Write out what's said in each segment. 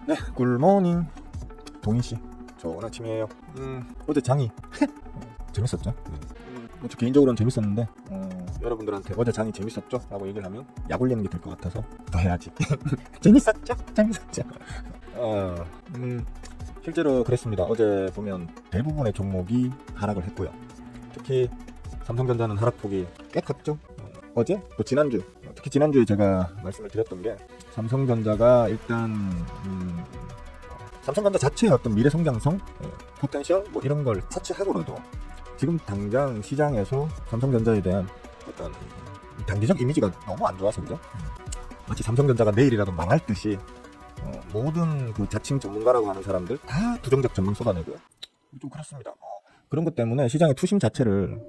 네, 굿모닝 동인씨, 좋은 아침이에요. 어제 장이 재밌었죠? 저 개인적으로는 재밌었는데 여러분들한테 어제 장이 재밌었죠? 라고 얘기를 하면 약 올리는 게 될 것 같아서 더 해야지. 재밌었죠? 재밌었죠? 실제로 그랬습니다. 어제 보면 대부분의 종목이 하락을 했고요. 특히 삼성전자는 하락폭이 꽤 컸죠. 어제 또 지난주, 특히 지난주에 제가 말씀을 드렸던 게 삼성전자가 일단 삼성전자 자체의 어떤 미래 성장성, 포텐셜 뭐 이런 걸 차치하고라도 지금 당장 시장에서 삼성전자에 대한 어떤 단기적 이미지가 너무 안 좋아서 그죠? 마치 삼성전자가 내일이라도 망할 듯이 모든 그 자칭 전문가라고 하는 사람들 다 부정적 전망 쏟아내고요. 좀 그렇습니다. 그런 것 때문에 시장의 투심 자체를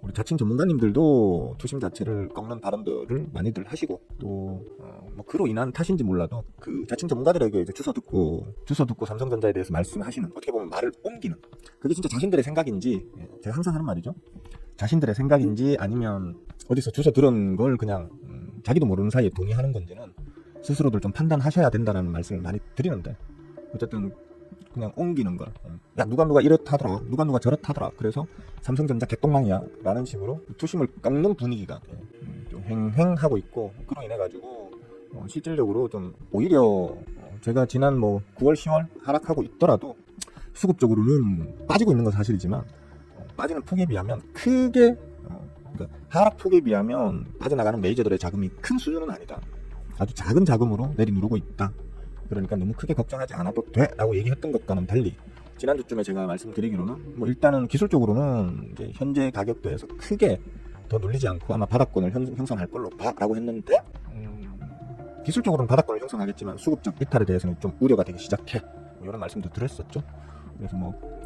우리 자칭 전문가님들도 투심 자체를 꺾는 발언들을 많이들 하시고 또 뭐 그로 인한 탓인지 몰라도 그 자칭 전문가들에게 이제 주워 듣고 삼성전자에 대해서 말씀하시는, 어떻게 보면 말을 옮기는, 그게 진짜 자신들의 생각인지, 제가 항상 하는 말이죠. 자신들의 생각인지 아니면 어디서 주워 들은 걸 그냥 자기도 모르는 사이에 동의하는 건지는 스스로들 좀 판단하셔야 된다는 말씀을 많이 드리는데, 어쨌든 그냥 옮기는 걸, 야 누가 이렇다더라, 누가 저렇다더라, 그래서 삼성전자 개똥망이야 라는 식으로 투심을 깎는 분위기가 좀 횡행하고 있고, 그로 인해 가지고 실질적으로 좀 오히려 제가 지난 9월 10월 하락하고 있더라도 수급적으로는 빠지고 있는 건 사실이지만 빠지는 폭에 비하면 크게 그러니까 하락 폭에 비하면 빠져나가는 메이저들의 자금이 큰 수준은 아니다. 아주 작은 자금으로 내리누르고 있다. 그러니까 너무 크게 걱정하지 않아도 돼 라고 얘기했던 것과는 달리, 지난주쯤에 제가 말씀드리기로는 일단은 기술적으로는 이제 현재 가격대에서 크게 더 눌리지 않고 아마 바닥권을 형성할 걸로 라고 했는데, 기술적으로는 바닥권을 형성하겠지만 수급적 이탈에 대해서는 좀 우려가 되기 시작해, 이런 말씀도 드렸었죠. 그래서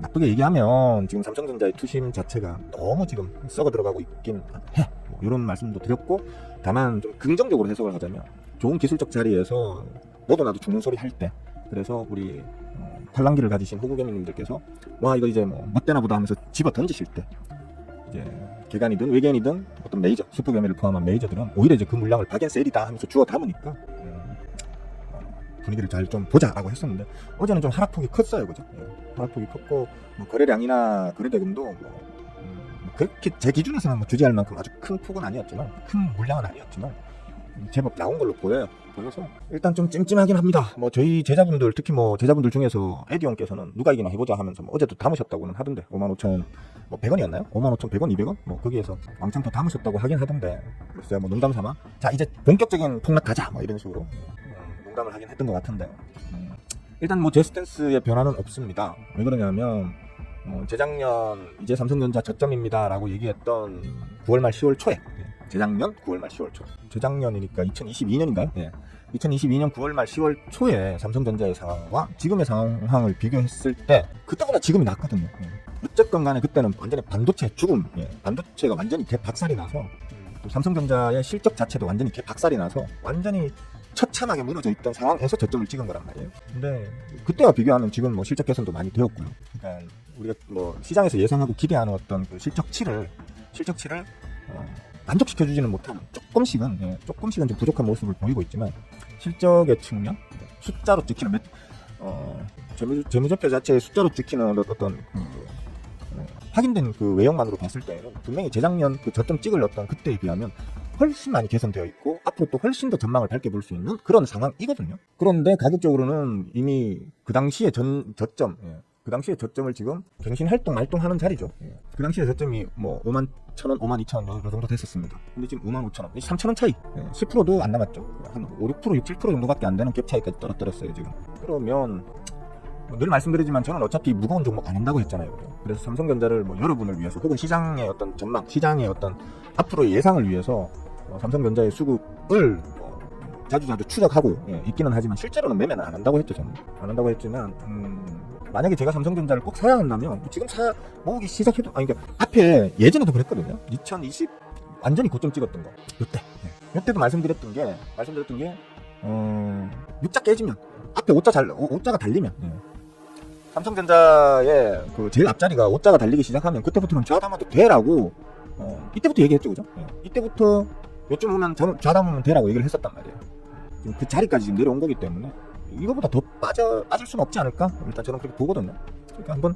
나쁘게 얘기하면 지금 삼성전자의 투심 자체가 너무 지금 썩어 들어가고 있긴 해, 이런 말씀도 드렸고, 다만 좀 긍정적으로 해석을 하자면 좋은 기술적 자리에서 너도 나도 죽는 소리 할 때, 그래서 우리 탈랑기를 가지신 호구개미님들께서 와 이거 이제 멋대나 보다 하면서 집어 던지실 때, 이제 개간이든 외계인이든 어떤 메이저, 슈퍼개미를 포함한 메이저들은 오히려 이제 그 물량을 박앤셀이다 하면서 주워 담으니까 분위기를 잘 좀 보자라고 했었는데, 어제는 좀 하락폭이 컸어요, 그죠? 하락폭이 컸고 거래량이나 거래대금도 그렇게 제 기준에서는 주지할 만큼 아주 큰 폭은 아니었지만, 큰 물량은 아니었지만 제법 나온 걸로 보여서 일단 좀 찜찜하긴 합니다. 저희 제자분들, 특히 제자분들 중에서 에디온께서는 누가 이기나 해보자 하면서 어제도 담으셨다고는 하던데, 55,000 100원이었나요? 55,100원, 200원? 거기에서 왕창 더 담으셨다고 하긴 하던데, 그래서 제가 농담 삼아 자 이제 본격적인 폭락 가자 이런 식으로 농담을 하긴 했던 것 같은데, 일단 제 스탠스의 변화는 없습니다. 왜 그러냐면 재작년 이제 삼성전자 저점입니다 라고 얘기했던 9월 말 10월 초에, 재작년 9월 말 10월 초, 재작년이니까 2022년인가요? 2022년 9월 말 10월 초에 삼성전자의 상황과 지금의 상황을 비교했을 때 그때보다 지금이 낫거든요. 어쨌건 간에 그때는 완전히 반도체 죽음, 반도체가 완전히 개박살이 나서, 또 삼성전자의 실적 자체도 완전히 개박살이 나서 완전히 처참하게 무너져 있던 상황에서 저점을 찍은 거란 말이에요. 근데 그때와 비교하면 지금 실적 개선도 많이 되었고요. 그러니까 우리가 시장에서 예상하고 기대하는 어떤 그 실적치를 만족시켜주지는 못하는 조금씩은 좀 부족한 모습을 보이고 있지만, 실적의 측면, 숫자로 찍히는 재무제표 자체의 숫자로 찍히는 어떤 확인된 그 외형만으로 봤을 때는 분명히 재작년 그 저점 찍을 어떤 그때에 비하면 훨씬 많이 개선되어 있고 앞으로 또 훨씬 더 전망을 밝게 볼 수 있는 그런 상황이거든요. 그런데 가격적으로는 이미 그 당시의 저점, 그 당시의 저점을 지금 갱신활동 말동하는 자리죠. 그 당시의 저점이 51,000원, 52,000원 요 정도 됐었습니다. 근데 지금 55,000원, 3,000원 차이, 10%도 안 남았죠. 한 5, 6%, 6, 7% 정도밖에 안 되는 갭 차이까지 떨어뜨렸어요 지금. 그러면 늘 말씀드리지만 저는 어차피 무거운 종목 안 한다고 했잖아요. 그래서 삼성전자를 여러분을 위해서, 혹은 시장의 어떤 전망, 시장의 어떤 앞으로의 예상을 위해서 삼성전자의 수급을 자주 추적하고 있기는 하지만 실제로는 매매는 안 한다고 했죠. 저는 안 한다고 했지만 만약에 제가 삼성전자를 꼭 사야 한다면 지금 모으기 시작해도, 그러니까 앞에 예전에도 그랬거든요. 2020 완전히 고점 찍었던 거, 요때도 말씀드렸던 게 6자 깨지면, 앞에 5자가 달리면, 삼성전자의 그 제일 앞자리가 5자가 달리기 시작하면 그때부터는 좌담아도 돼라고 이때부터 얘기했죠, 그죠? 이때부터 요쯤 오면 좌담으면 돼라고 얘기를 했었단 말이에요. 지금 그 자리까지 지금 내려온 거기 때문에 이거보다 더 빠질 수는 없지 않을까? 일단 저는 그렇게 보거든요. 그러니까 한번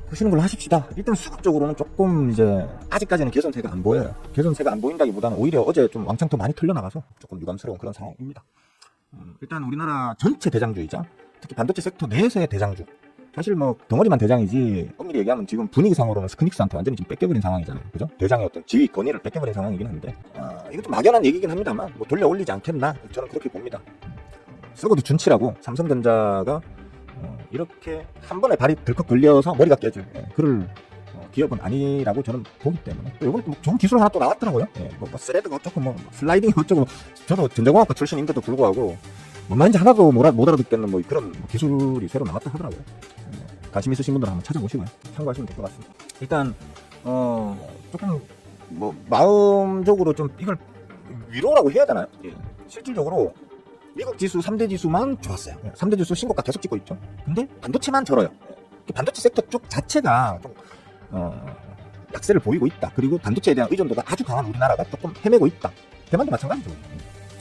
보시는 걸로 하십시다. 일단 수급적으로는 조금 이제 아직까지는 개선세가 안 보여요. 개선세가 안 보인다기보다는 오히려 어제 좀 왕창 더 많이 털려나가서 조금 유감스러운 그런 상황입니다. 일단 우리나라 전체 대장주이자 특히 반도체 섹터 내에서의 대장주, 사실 뭐 덩어리만 대장이지 엄밀히 얘기하면 지금 분위기상으로는 스크닉스한테 완전히 지금 뺏겨버린 상황이잖아요. 그죠? 대장의 어떤 지위 권위를 뺏겨버린 상황이긴 한데 이건 좀 막연한 얘기긴 합니다만 뭐 돌려 올리지 않겠나, 저는 그렇게 봅니다. 썩어도 준치라고 삼성전자가 이렇게 한 번에 발이 덜컥 걸려서 머리가 깨질 그럴 기업은 아니라고 저는 보기 때문에, 또 이번에 뭐 좋은 기술 하나 또 나왔더라고요. 뭐 스레드가 어쩌고 뭐 슬라이딩이 어쩌고, 저도 전자공학과 출신인데도 불구하고 뭔 말인지 하나도 못 알아듣겠는 뭐 그런 기술이 새로 나왔다 하더라고요. 관심 있으신 분들은 한번 찾아보시고요. 참고하시면 될 것 같습니다. 일단 조금 뭐 마음적으로 좀 이걸 위로라고 해야 되나요? 실질적으로 미국 지수 3대 지수만 좋았어요. 3대 지수 신고가 계속 찍고 있죠. 근데 반도체만 절어요. 반도체 섹터 쪽 자체가 좀 약세를 보이고 있다. 그리고 반도체에 대한 의존도가 아주 강한 우리나라가 조금 헤매고 있다. 대만도 마찬가지죠.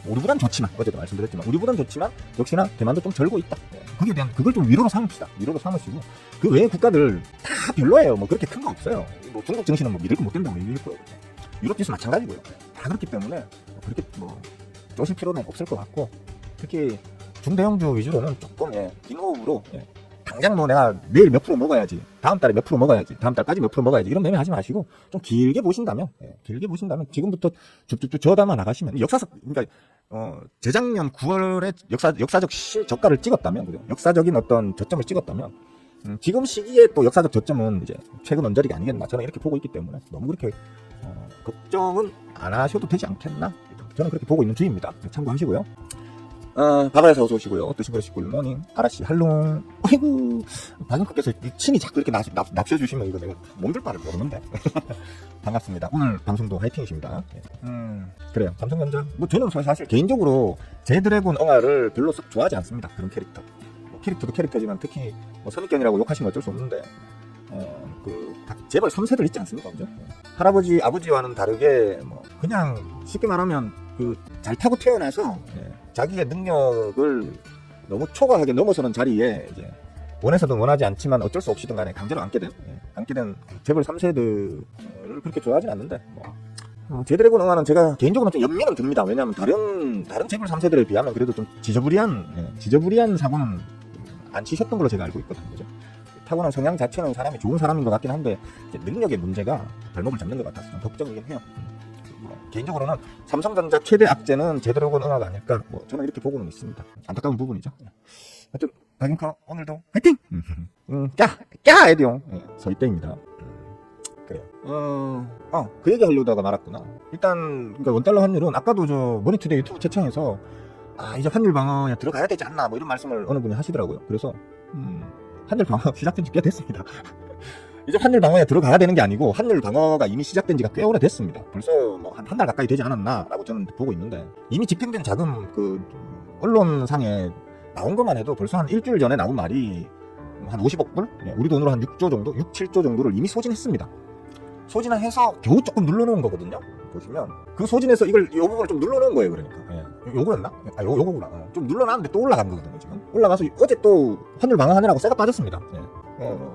우리보단 좋지만, 어제도 말씀드렸지만 우리보단 좋지만 역시나 대만도 좀 절고 있다. 거기에 대한 그걸 좀 위로로 삼읍시다. 위로로 삼으시고, 그 외의 국가들 다 별로예요. 뭐 그렇게 큰 거 없어요. 뭐 중국 증시는 뭐 믿을 거 못 된다고 얘기할 거예요. 유럽 지수 마찬가지고요. 다 그렇기 때문에 그렇게 뭐 쪼실 필요는 없을 것 같고, 특히 중대형주 위주로는 조금 긴 호흡으로 당장 뭐 내가 내일 몇 프로 먹어야지, 다음 달에 몇 프로 먹어야지, 다음 달까지 몇 프로 먹어야지, 이런 매매 하지 마시고 좀 길게 보신다면 지금부터 쭉쭉쭉 저담아 나가시면, 역사적, 그러니까 재작년 9월에 역사적 저가를 찍었다면, 그죠? 역사적인 어떤 저점을 찍었다면 지금 시기에 또 역사적 저점은 이제 최근 언저리가 아니겠나, 저는 이렇게 보고 있기 때문에 너무 그렇게 걱정은 안 하셔도 되지 않겠나, 저는 그렇게 보고 있는 주의입니다. 참고하시고요. 바다에서 어서 오시고요. 드시그러시 굿모닝, 아라씨, 할롱. 어이구, 박영국께서 친히 자꾸 이렇게 납셔주시면 이거 내가 몸둘 바를 모르는데. 반갑습니다. 오늘 방송도 화이팅이십니다. 그래요. 삼성전자. 뭐 저는 사실 개인적으로 제드래곤 엉아를 별로 썩 좋아하지 않습니다. 그런 캐릭터. 뭐 캐릭터도 캐릭터지만 특히 뭐 선입견이라고 욕하시면 어쩔 수 없는데, 재벌 3세들 있지 않습니까? 그죠? 할아버지, 아버지와는 다르게, 뭐, 그냥 쉽게 말하면, 잘 타고 태어나서, 자기의 능력을 너무 초과하게 넘어서는 자리에, 이제, 원해서든 원하지 않지만 어쩔 수 없이든 간에 강제로 앉게 된 재벌 3세들을 그렇게 좋아하진 않는데, 제드래곤 응아는 제가 개인적으로 좀 연민은 듭니다. 왜냐하면 다른 재벌 3세들에 비하면 그래도 좀 지저분한 사고는 안 치셨던 걸로 제가 알고 있거든요. 그죠? 타고난 성향 자체는 사람이 좋은 사람인 것 같긴 한데, 능력의 문제가 발목을 잡는 것 같아서 좀 걱정이긴 해요. 개인적으로는 삼성전자 최대 악재는 제드래곤 응아가 아닐까, 뭐 저는 이렇게 보고는 있습니다. 안타까운 부분이죠. 하여튼 박인커 오늘도 화이팅! 까 에디용 서이땡입니다. 그래요. 그 얘기 하려다가 말았구나. 일단 그러니까 원달러 환율은 아까도 저 머니투데이 유튜브 채팅에서 이제 환율 방어에 들어가야 되지 않나, 뭐 이런 말씀을 어느 분이 하시더라고요. 그래서 환율 방어 시작된 지 꽤 됐습니다. 이제 환율 방어에 들어가야 되는 게 아니고, 환율 방어가 이미 시작된 지가 꽤 오래됐습니다. 벌써 뭐 한 달 가까이 되지 않았나라고 저는 보고 있는데, 이미 집행된 자금 언론상에 나온 것만 해도 벌써 한 일주일 전에 나온 말이 한 50억 불? 우리 돈으로 한 6조 정도? 6, 7조 정도를 이미 소진했습니다. 소진을 해서 겨우 조금 눌러놓은 거거든요. 보시면 그 소진해서 요 부분을 좀 눌러놓은 거예요. 그러니까 요거였나? 요거구나. 좀 눌러놨는데 또 올라간 거거든요. 지금 올라가서 어제 또 환율 방어하느라고 쎄가 빠졌습니다.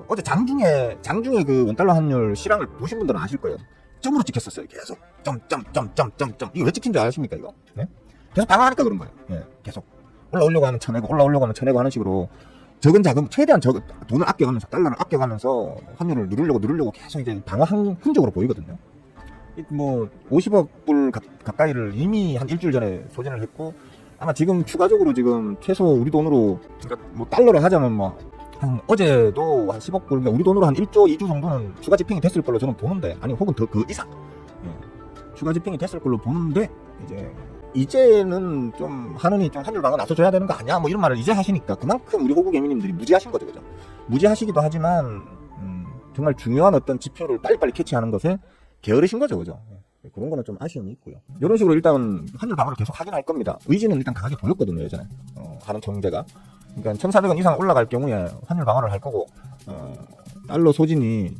어제 장중에 그 원달러 환율 실황을 보신 분들은 아실 거예요. 점으로 찍혔었어요. 계속 점. 이거 왜 찍힌 줄 아십니까? 이거 계속 방어하니까 그런 거예요. 계속 올라오려고 하면 쳐내고 하는 식으로 적은 자금, 최대한 돈을 아껴가면서, 달러를 아껴가면서 환율을 누르려고 계속 이제 방어한 흔적으로 보이거든요. 뭐 50억 불 가까이를 이미 한 일주일 전에 소진을 했고, 아마 지금 추가적으로 지금 최소 우리 돈으로, 그러니까 뭐 달러로 하자면 뭐 한 어제도 한 10억 불, 그러니까 우리 돈으로 한 1조, 2조 정도는 추가 집행이 됐을 걸로 저는 보는데, 아니 혹은 더 그 이상 추가 집행이 됐을 걸로 보는데, 이제는 좀 하느니 좀 환율 방어 나서줘야 되는 거 아니야? 뭐 이런 말을 이제 하시니까 그만큼 우리 호구 개미님들이 무지하신 거죠, 그죠? 무지하시기도 하지만 정말 중요한 어떤 지표를 빨리빨리 캐치하는 것에 게으르신 거죠, 그죠? 그런 거는 좀 아쉬움이 있고요. 이런 식으로 일단 환율 방어를 계속 하긴 할 겁니다. 의지는 일단 강하게 보였거든요, 예전에. 하는 경제가. 그러니까 1,400원 이상 올라갈 경우에 환율 방어를 할 거고, 달러 소진이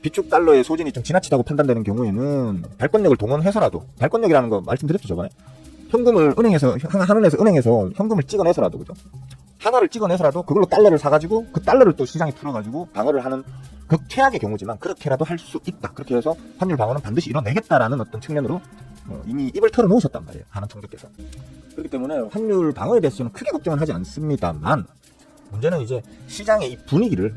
비축 달러의 소진이 좀 지나치다고 판단되는 경우에는 발권력을 동원해서라도, 발권력이라는 거 말씀드렸죠, 저번에. 현금을 한은에서 현금을 찍어내서라도, 그죠? 하나를 찍어내서라도 그걸로 달러를 사가지고 그 달러를 또 시장에 풀어가지고 방어를 하는 극최악의 경우지만 그렇게라도 할 수 있다. 그렇게 해서 환율 방어는 반드시 이뤄내겠다라는 어떤 측면으로 이미 입을 털어놓으셨단 말이에요. 하는 총재께서. 그렇기 때문에 환율 방어에 대해서는 크게 걱정은 하지 않습니다만 문제는 이제 시장의 이 분위기를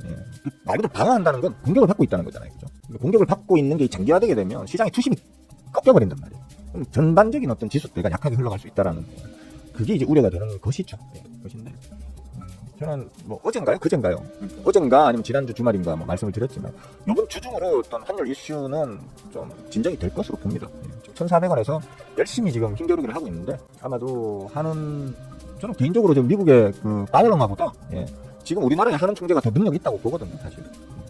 말 그대로 방어한다는 건 공격을 받고 있다는 거잖아요. 그죠? 공격을 받고 있는 게 장기화되게 되면 시장의 투심이 꺾여버린단 말이에요. 그럼 전반적인 어떤 지수대가 약하게 흘러갈 수 있다라는 그게 이제 우려가 되는 것이죠. 것인데 저는 뭐 어젠가 아니면 지난주 주말인가 뭐 말씀을 드렸지만 이번 주 중으로 어떤 환율 이슈는 좀 진정이 될 것으로 봅니다. 지금 1,400원에서 열심히 지금 힘겨루기를 하고 있는데 아마도 저는 개인적으로 지금 미국의 그 파월엄마보다 지금 우리나라에 하는 총재가 더 능력이 있다고 보거든요. 사실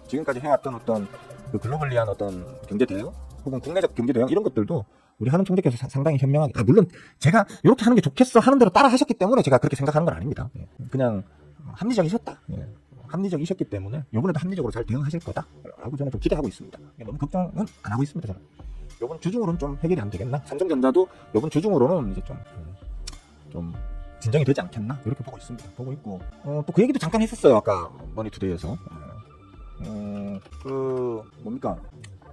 지금까지 해왔던 어떤 그 글로벌리한 어떤 경제 대응 혹은 국내적 경제 대응 이런 것들도 우리 하는 총재께서 상당히 현명하게 물론 제가 이렇게 하는 게 좋겠어 하는 대로 따라 하셨기 때문에 제가 그렇게 생각하는 건 아닙니다. 그냥 합리적이셨다. 합리적이셨기 때문에 이번에도 합리적으로 잘 대응하실 거다라고 저는 좀 기대하고 있습니다. 너무 걱정은 안 하고 있습니다. 저는 이번 주 중으로는 좀 해결이 안 되겠나? 삼성전자도 이번 주 중으로는 이제 좀 진정이 되지 않겠나? 이렇게 보고 있습니다. 보고 있고 또 그 얘기도 잠깐 했었어요. 아까 머니투데이에서 뭡니까?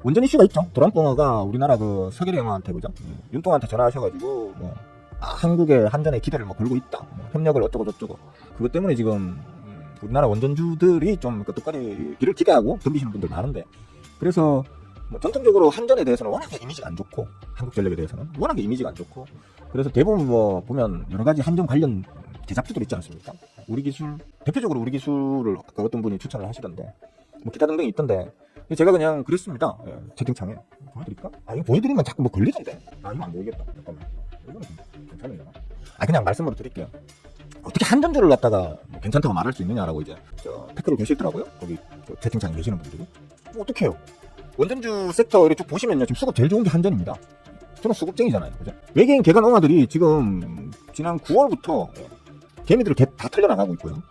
원전 이슈가 있죠. 트럼프가 우리나라 그 서계리 형한테 그죠? 윤통한테 전화하셔가지고 한국의 한전에 기대를 걸고 있다. 협력을 어쩌고 저쩌고. 그것 때문에 지금 우리나라 원전주들이 좀 끝까지 길을 기대하고 덤비시는 분들 많은데 그래서 전통적으로 한전에 대해서는 워낙에 이미지가 안 좋고 한국전력에 대해서는 워낙에 이미지가 안 좋고 그래서 대부분 보면 여러 가지 한전 관련 제작주들 있지 않습니까? 우리 기술 대표적으로 우리 기술을 아까 어떤 분이 추천을 하시던데 기타 등등이 있던데 제가 그냥 그랬습니다. 채팅창에 보여드릴까? 이거 보여드리면 자꾸 걸리던데. 이거 안 보이겠다. 잠깐만. 이거는 괜찮은가? 그냥 말씀으로 드릴게요. 어떻게 한전주를 갖다가 괜찮다고 말할 수 있느냐라고 이제 태클을 계시더라고요. 거기 채팅창에 계시는 분들이. 어떻게 해요? 원전주 섹터 이렇게 쭉 보시면요. 지금 수급 제일 좋은 게 한전입니다. 저는 수급쟁이잖아요. 그죠? 외계인 개간옹아들이 지금 지난 9월부터 개미들을 다 털려나가고 있고요.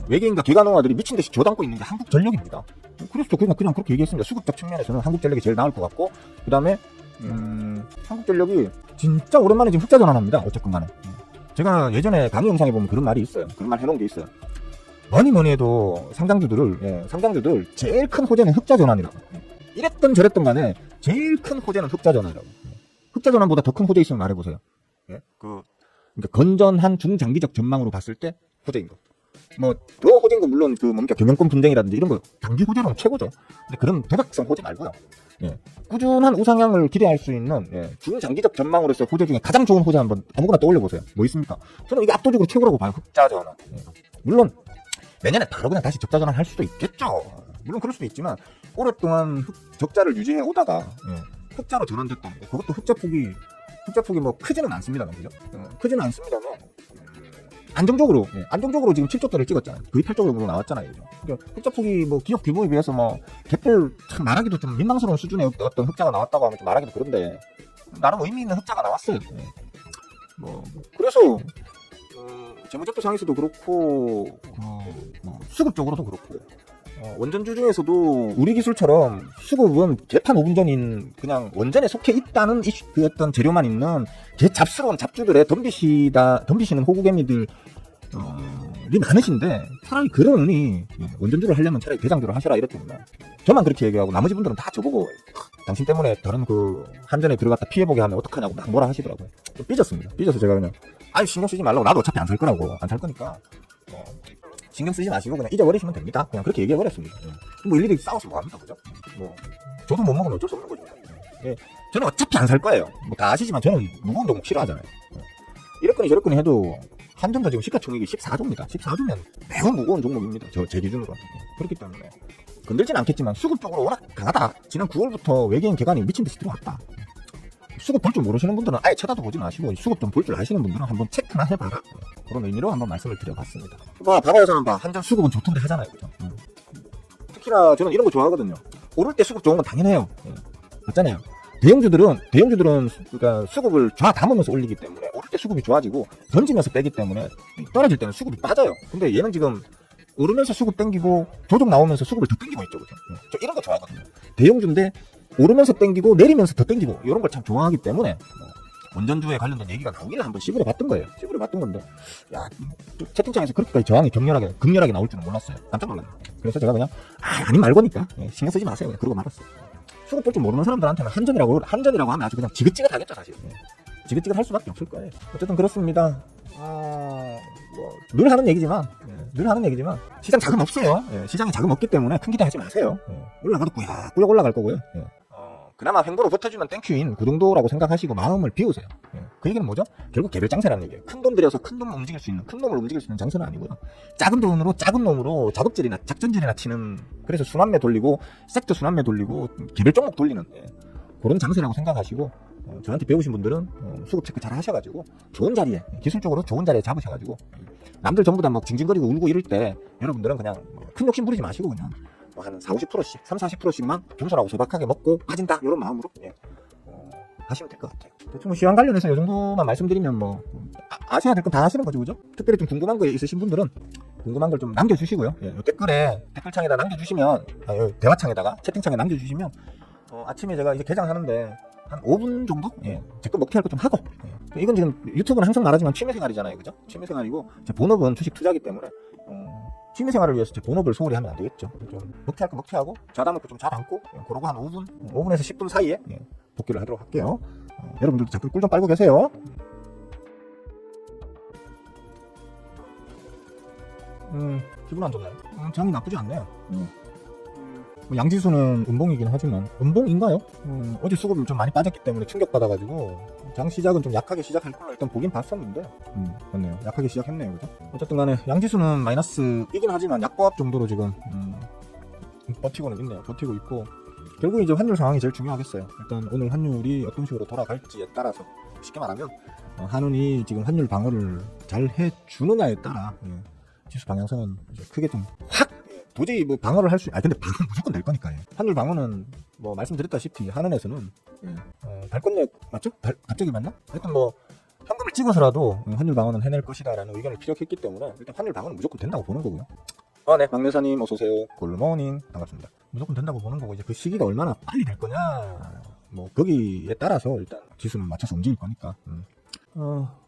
외계인과 개간옹아들이 미친듯이 줘담고 있는 게 한국전력입니다. 그래서 그냥 그렇게 얘기했습니다. 수급적 측면에서는 한국전력이 제일 나을 것 같고 그 다음에 한국전력이 진짜 오랜만에 지금 흑자 전환합니다. 어쨌건 간에 제가 예전에 강의 영상에 보면 그런 말이 있어요. 그런 말 해놓은 게 있어요. 뭐니 해도 상장주들 제일 큰 호재는 흑자 전환이라고. 이랬던 저랬던 간에 제일 큰 호재는 흑자 전환이라고. 흑자 전환보다 더 큰 호재 있으면 말해보세요. 그러니까 건전한 중장기적 전망으로 봤을 때 호재인 거. 더 호재인 건 물론 경영권 분쟁이라든지 이런 거 단기 호재는 최고죠. 근데 그런 도박성 호재 말고요. 꾸준한 우상향을 기대할 수 있는 중장기적 전망으로서 호재 중에 가장 좋은 호재 한번 아무거나 떠올려보세요. 뭐 있습니까? 저는 이게 압도적으로 최고라고 봐요. 흑자 전환. 물론 내년에 바로 그냥 다시 적자 전환할 수도 있겠죠. 물론 그럴 수도 있지만 오랫동안 적자를 유지해 오다가 흑자로 전환됐다. 그것도 흑자 폭이 크지는 않습니다만, 그죠? 크지는 않습니다만 안정적으로 지금 7조 달러를 찍었잖아요. 거의 8조 정도 나왔잖아요. 그죠? 그러니까 흑자 폭이 기업 규모에 비해서 갯벌 참 말하기도 좀 민망스러운 수준의 어떤 흑자가 나왔다고 하면 좀 말하기도 그런데 나름 의미 있는 흑자가 나왔어요. 그래서 재무제표상에서도 그렇고 수급적으로도 그렇고 원전주 중에서도 우리 기술처럼 수급은 개판 5분 전인 그냥 원전에 속해 있다는 그 어떤 재료만 있는 잡스러운 잡주들에 덤비시는 호구개미들이 많으신데 차라리 그러니 원전주를 하려면 차라리 대장주를 하셔라 이랬더니 저만 그렇게 얘기하고 나머지 분들은 다 저보고 당신 때문에 다른 그 한전에 들어갔다 피해보게 하면 어떡하냐고 막 뭐라 하시더라고요. 좀 삐졌습니다. 삐져서 제가 그냥 신경 쓰지 말라고. 나도 어차피 안 살 거니까 신경 쓰지 마시고 그냥 잊어버리시면 됩니다. 그냥 그렇게 얘기해버렸습니다. 일일이 싸워서 뭐합니까, 그죠? 저도 못 먹으면 어쩔 수 없는 거죠. 저는 어차피 안 살 거예요. 다 아시지만 저는 무거운 종목 싫어하잖아요. 이랬거니 저랬거니 해도 한전도 지금 시가총액이 14조입니다. 14조면 매우 무거운 종목입니다. 제 기준으로. 그렇기 때문에 건들진 않겠지만 수급적으로 워낙 강하다. 지난 9월부터 외계인 개간이 미친듯이 들어왔다. 수급 볼 줄 모르시는 분들은 아예 쳐다도 보지 마시고 수급 좀 볼 줄 아시는 분들은 한번 체크나 해봐라. 그런 의미로 한번 말씀을 드려봤습니다. 봐봐요. 저는 한전 수급은 좋던데 하잖아요. 그죠? 특히나 저는 이런 거 좋아하거든요. 오를 때 수급 좋은 건 당연해요. 맞잖아요. 대형주들은 그러니까 수급을 담으면서 올리기 때문에 오를 때 수급이 좋아지고 던지면서 빼기 때문에 떨어질 때는 수급이 빠져요. 근데 얘는 지금 오르면서 수급 땡기고 조정 나오면서 수급을 더 땡기고 있죠. 그죠? 저 이런 거 좋아하거든요. 대형주인데 오르면서 땡기고 내리면서 더 땡기고 이런 걸 참 좋아하기 때문에 원전주에 관련된 얘기가 나오기를 한번 씹으려 봤던 거예요. 씹으려 봤던 건데, 야, 채팅창에서 그렇게까지 저항이 극렬하게 나올 줄은 몰랐어요. 깜짝 놀랐네. 그래서 제가 그냥, 아닌 말거니까, 신경 쓰지 마세요. 그러고 말았어요. 수급 볼 줄 모르는 사람들한테는 한전이라고 하면 아주 그냥 지긋지긋하겠죠, 사실. 지긋지긋할 수밖에 없을 거예요. 어쨌든 그렇습니다. 늘 하는 얘기지만 시장 자금 없어요. 시장에 자금 없기 때문에 큰 기대하지 마세요. 올라가도 꾸역꾸역 올라갈 거고요. 그나마 횡보로 버텨주는 땡큐인 그 정도라고 생각하시고 마음을 비우세요. 그 얘기는 뭐죠? 결국 개별 장세라는 얘기예요. 큰 돈 들여서 큰 놈을 움직일 수 있는 장세는 아니고요. 작은 돈으로 작은 놈으로 작업질이나 작전질이나 치는, 그래서 순환매 돌리고 섹터 순환매 돌리고 개별 종목 돌리는 그런 장세라고 생각하시고, 저한테 배우신 분들은 수급 체크 잘 하셔가지고 좋은 자리에, 기술적으로 좋은 자리에 잡으셔가지고, 남들 전부 다 막 징징거리고 울고 이럴 때 여러분들은 그냥 큰 욕심 부리지 마시고 그냥 한 40-50%씩 30-40%씩만 겸손하고 소박하게 먹고 빠진다 이런 마음으로 하시면 될 것 같아요. 대충 뭐 시황 관련해서 이 정도만 말씀드리면 아셔야 될 건 다 아시는 거죠, 그죠? 특별히 좀 궁금한 거 있으신 분들은 궁금한 걸 좀 남겨주시고요. 댓글창에다 남겨주시면, 대화창에다가 채팅창에 남겨주시면 아침에 제가 이제 개장하는데 한 5분 정도? 제 거 먹튀할 거 좀 하고. 이건 지금 유튜브는 항상 말하지만 취미생활이잖아요, 그죠? 취미생활이고 제 본업은 주식 투자기 때문에 취미생활을 위해서 제 본업을 소홀히 하면 안 되겠죠. 좀 먹튀할 거 먹튀하고 자다 먹고 좀 잘 안고 그러고 한 5분에서 10분 사이에 복귀를 하도록 할게요. 여러분들도 자꾸 꿀 좀 빨고 계세요. 기분 안 좋나요? 장이 나쁘지 않네요. 양지수는 음봉이긴 하지만, 음봉인가요? 어제 수급이 좀 많이 빠졌기 때문에 충격받아가지고 장 시작은 좀 약하게 시작할 걸로 일단 보긴 봤었는데, 맞네요. 약하게 시작했네요, 그죠? 어쨌든 간에 양지수는 마이너스이긴 하지만 약보합 정도로 지금 버티고는 있네요. 버티고 있고, 결국 이제 환율 상황이 제일 중요하겠어요. 일단 오늘 환율이 어떤 식으로 돌아갈지에 따라서, 쉽게 말하면 한은이 지금 환율 방어를 잘 해주느냐에 따라 지수 방향성은 이제 크게 좀 확, 도저히 뭐 방어를 할 수, 근데 방어는 무조건 될 거니까요. 환율 방어는 뭐 말씀드렸다시피 한은에서는 발권력 맞죠? 갑자기 맞나? 하여튼 뭐 현금을 찍어서라도 환율 방어는 해낼 것이다라는 의견을 피력했기 때문에 일단 환율 방어는 무조건 된다고 보는 거고요. 네, 막내사님 어서 오세요. 굿모닝, 반갑습니다. 무조건 된다고 보는 거고, 이제 그 시기가 얼마나 빨리 될 거냐, 뭐 거기에 따라서 일단 지수는 맞춰서 움직일 거니까.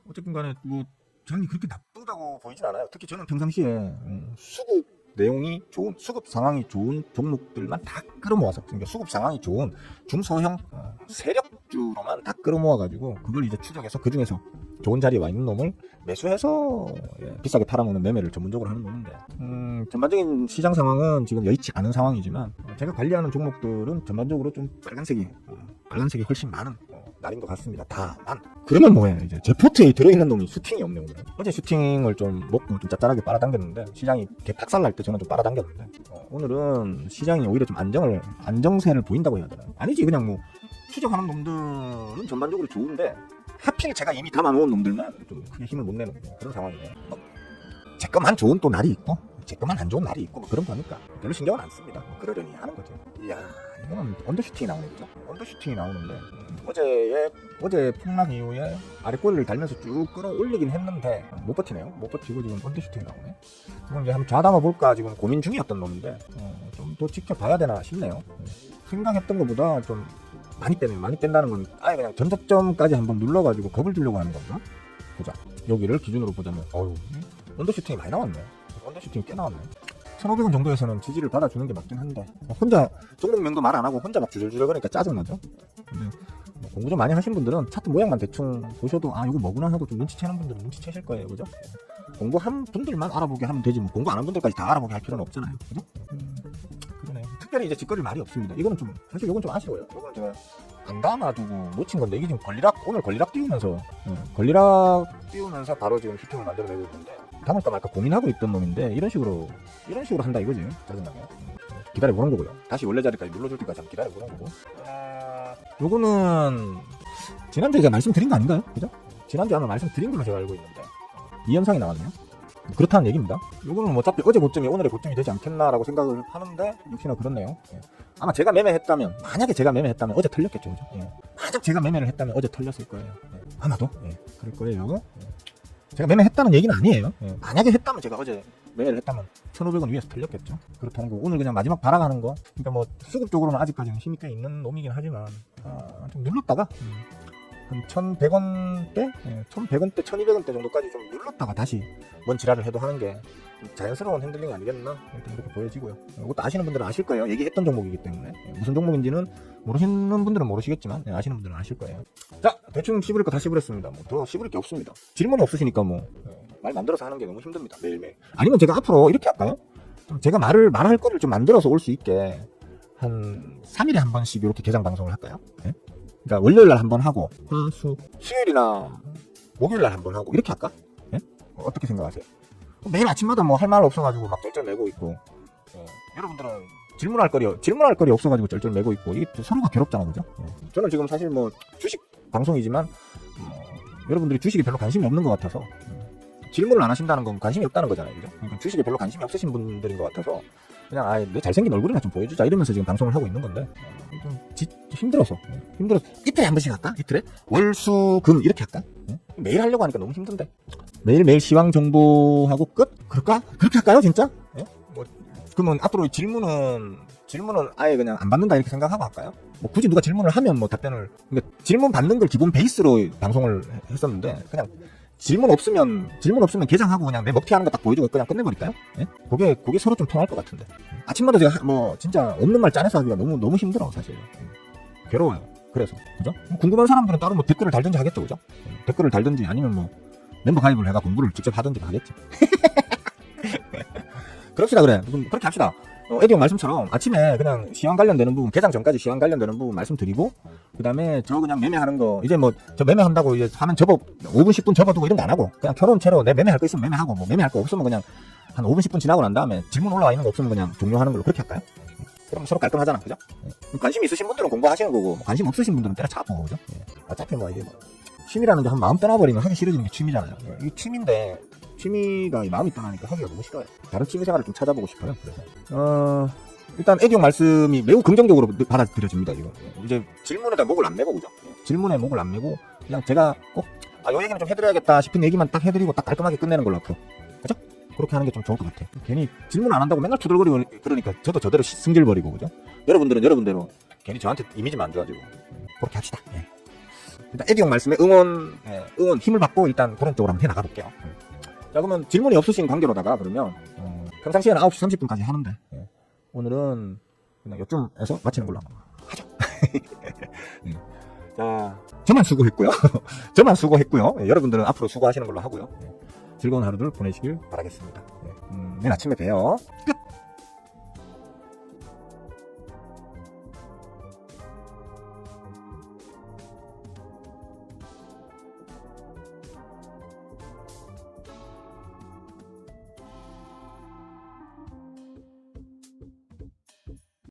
어쨌든 간에 뭐 장이 그렇게 나쁘다고 보이진 않아요. 특히 저는 평상시에 수급 내용이 좋은, 수급 상황이 좋은 종목들만 다 끌어모아서, 그러니까 수급 상황이 좋은 중소형 세력주로만 다 끌어모아가지고 그걸 이제 추적해서 그 중에서 좋은 자리에 와 있는 놈을 매수해서 비싸게 팔아먹는 매매를 전문적으로 하는 놈인데, 전반적인 시장 상황은 지금 여의치 않은 상황이지만 제가 관리하는 종목들은 전반적으로 좀 빨간색이 훨씬 많은 날인 것 같습니다. 다만 그러면 뭐해, 이제 제 포트에 들어있는 놈이 슈팅이 없네. 오늘 어제 슈팅을 좀 먹고 좀 짭짤하게 빨아당겼는데, 시장이 박살 날 때 저는 좀 빨아당겼는데, 오늘은 시장이 오히려 좀 안정세를 보인다고 해야 되나요? 아니지, 그냥 뭐 추적하는 놈들은 전반적으로 좋은데 하필 제가 이미 담아놓은 놈들만 좀 크게 힘을 못 내는 그런 상황이에요. 제 것만 좋은 또 날이 있고 제 것만 안 좋은 날이 있고 뭐 그런 거니까 별로 신경은 안 씁니다. 그러려니 하는 거죠. 이야, 이거는 언더슈팅이 나오네, 그죠? 언더슈팅이 나오는데, 어제 폭락 이후에 아래 꼬리를 달면서 쭉 끌어올리긴 했는데 못 버티네요. 못 버티고 지금 언더슈팅이 나오네. 지금 이제 한번 좌담아 볼까 지금 고민 중이었던 놈인데, 좀 더 지켜봐야 되나 싶네요. 생각했던 것보다 좀 많이 빼네요. 많이 뺀다는 건 아예 그냥 전저점까지 한번 눌러가지고 겁을 주려고 하는 건가? 보자. 여기를 기준으로 보자면 언더슈팅이 많이 나왔네. 언더슈팅이 꽤 나왔네. 1,500원 정도에서는 지지를 받아주는 게 맞긴 한데, 혼자 종목명도 말 안 하고 혼자 막 주저주저 거니까 짜증나죠. 근데 공부 좀 많이 하신 분들은 차트 모양만 대충 보셔도 이거 뭐구나 하고 좀 눈치채는 분들은 눈치채실 거예요, 그죠? 공부한 분들만 알아보게 하면 되지, 뭐 공부 안 한 분들까지 다 알아보게 할 필요는 없잖아요, 그죠? 그러네요. 특별히 이제 뒷거릴 말이 없습니다. 이거는 좀 사실 이건 좀 아쉬워요. 이건 제가 안 담아두고 놓친 건데, 이게 지금 오늘 걸리락 띄우면서 바로 지금 슈팅을 만들어내고 있는데, 담을까 말까 고민하고 있던 놈인데 이런 식으로 한다 이거지. 짜증나게. 기다려보는 거고요. 다시 원래 자리까지 눌러줄 때까지 한번 기다려보는 거고, 요거는 지난주에 제가 말씀드린 거 아닌가요? 그죠? 지난주에 아마 말씀드린 걸로 제가 알고 있는데 이 현상이 나왔네요. 그렇다는 얘기입니다. 요거는 뭐 어차피 어제 고점이 오늘의 고점이 되지 않겠나라고 생각을 하는데, 역시나 그렇네요. 아마 만약에 제가 매매했다면 어제 털렸겠죠, 그죠? 만약 제가 매매를 했다면 어제 털렸을 거예요. 아마도 그럴 거예요. 제가 매매했다는 얘기는 아니에요. 만약에 했다면 제가 어제 매매를 했다면 1,500원 위에서 털렸겠죠. 그렇다는 거. 오늘 그냥 마지막 발악하는 거, 그러니까 뭐 수급적으로는 아직까지는 힘이 꽤 있는 놈이긴 하지만 좀 눌렀다가 한 1,100원대? 1,100원대, 1,200원대 정도까지 좀 눌렀다가 다시 뭔 지랄을 해도 하는 게 자연스러운 핸들링 아니겠나? 일단 이렇게 보여지고요. 이것도 아시는 분들은 아실 거예요. 얘기했던 종목이기 때문에. 무슨 종목인지는 모르시는 분들은 모르시겠지만 아시는 분들은 아실 거예요. 자, 대충 씹을 거 다 씹으랬습니다. 뭐 더 씹을 게 없습니다. 질문이 없으시니까 뭐 말 만들어서 하는 게 너무 힘듭니다. 매일매일. 아니면 제가 앞으로 이렇게 할까요? 좀 제가 말할 거를 좀 만들어서 올 수 있게 한 3일에 한 번씩 이렇게 개장 방송을 할까요? 네? 그러니까 월요일날 한 번 하고 수요일이나 목요일날 한 번 하고 이렇게 할까? 네? 어떻게 생각하세요? 매일 아침마다 뭐 할 말 없어가지고 막 쩔쩔 매고 있고 여러분들은 질문할 거리 없어가지고 쩔쩔 매고 있고 이게 서로가 괴롭잖아, 그죠? 저는 지금 사실 뭐 주식 방송이지만 여러분들이 주식에 별로 관심이 없는 것 같아서 질문을 안 하신다는 건 관심이 없다는 거잖아요, 그죠? 그러니까 주식에 별로 관심이 없으신 분들인 것 같아서 그냥 내 잘생긴 얼굴이나 좀 보여주자 이러면서 지금 방송을 하고 있는 건데 좀 힘들어서 이틀에 한 번씩 할까? 이틀에? 월, 수, 금 이렇게 할까? 매일 하려고 하니까 너무 힘든데 매일매일 시황 정보하고 끝? 그럴까? 그렇게 할까요 진짜? 뭐 그러면 앞으로 질문은 아예 그냥 안 받는다 이렇게 생각하고 할까요? 뭐 굳이 누가 질문을 하면 뭐 답변을 그러니까 질문 받는 걸 기본 베이스로 방송을 했었는데 그냥 질문 없으면 개장하고 그냥 내 먹튀하는 거 딱 보여주고 그냥 끝내버릴까요? 예? 그게 서로 좀 통할 것 같은데 아침마다 제가 뭐 진짜 없는 말 짜내서 하기가 너무 힘들어 사실. 괴로워요. 그래서 그죠? 궁금한 사람들은 따로 뭐 댓글을 달든지 하겠죠, 그죠? 댓글을 달든지 아니면 뭐 멤버 가입을 해가 공부를 직접 하든지 하겠지. 그럽시다. 그래 그렇게 합시다. 에디 형 말씀처럼 아침에 그냥 시황 관련되는 부분 개장 전까지 시황 관련되는 부분 말씀드리고 그 다음에 저 그냥 매매하는 거 이제 뭐 저 매매한다고 이제 하면 5분 10분 접어두고 이런 거 안 하고 그냥 결혼체로 내 매매할 거 있으면 매매하고 뭐 매매할 거 없으면 그냥 한 5분 10분 지나고 난 다음에 질문 올라와 있는 거 없으면 그냥 종료하는 걸로 그렇게 할까요? 그럼 서로 깔끔하잖아, 그죠? 관심 있으신 분들은 공부하시는 거고 관심 없으신 분들은 때려차고, 그죠? 어차피 뭐 이게 뭐 취미라는 게 한 마음 떠나버리면 하기 싫어지는 게 취미잖아요. 이게 취미인데 취미가 마음이 떠나니까 하기가 너무 싫어요. 다른 취미 생활을 좀 찾아보고 싶어요. 그래서 일단 에디 형 말씀이 매우 긍정적으로 받아들여집니다. 이거 이제 질문에다 목을 안 매고, 그죠? 질문에 목을 안 매고 그냥 제가 꼭 요 얘기는 좀 해드려야겠다 싶은 얘기만 딱 해드리고 딱 깔끔하게 끝내는 걸로 앞으로, 그죠? 그렇게 하는 게 좀 좋을 것 같아. 괜히 질문 안 한다고 맨날 투덜거리고 그러니까 저도 저대로 승질버리고, 그죠? 여러분들은 여러분대로 괜히 저한테 이미지만 안 좋아지고 그렇게 합시다. 일단 에디 형 말씀에 응원 힘을 받고 일단 그런 쪽으로 한번 해나가 볼게요. 자, 그러면 질문이 없으신 관계로다가 그러면 평상시에는 9시 30분까지 하는데 오늘은 그냥 요쯤에서 마치는 걸로 한번 하죠. 자, 저만 수고했고요. 여러분들은 앞으로 수고하시는 걸로 하고요. 즐거운 하루들 보내시길 바라겠습니다. 내일 아침에 봬요. 끝!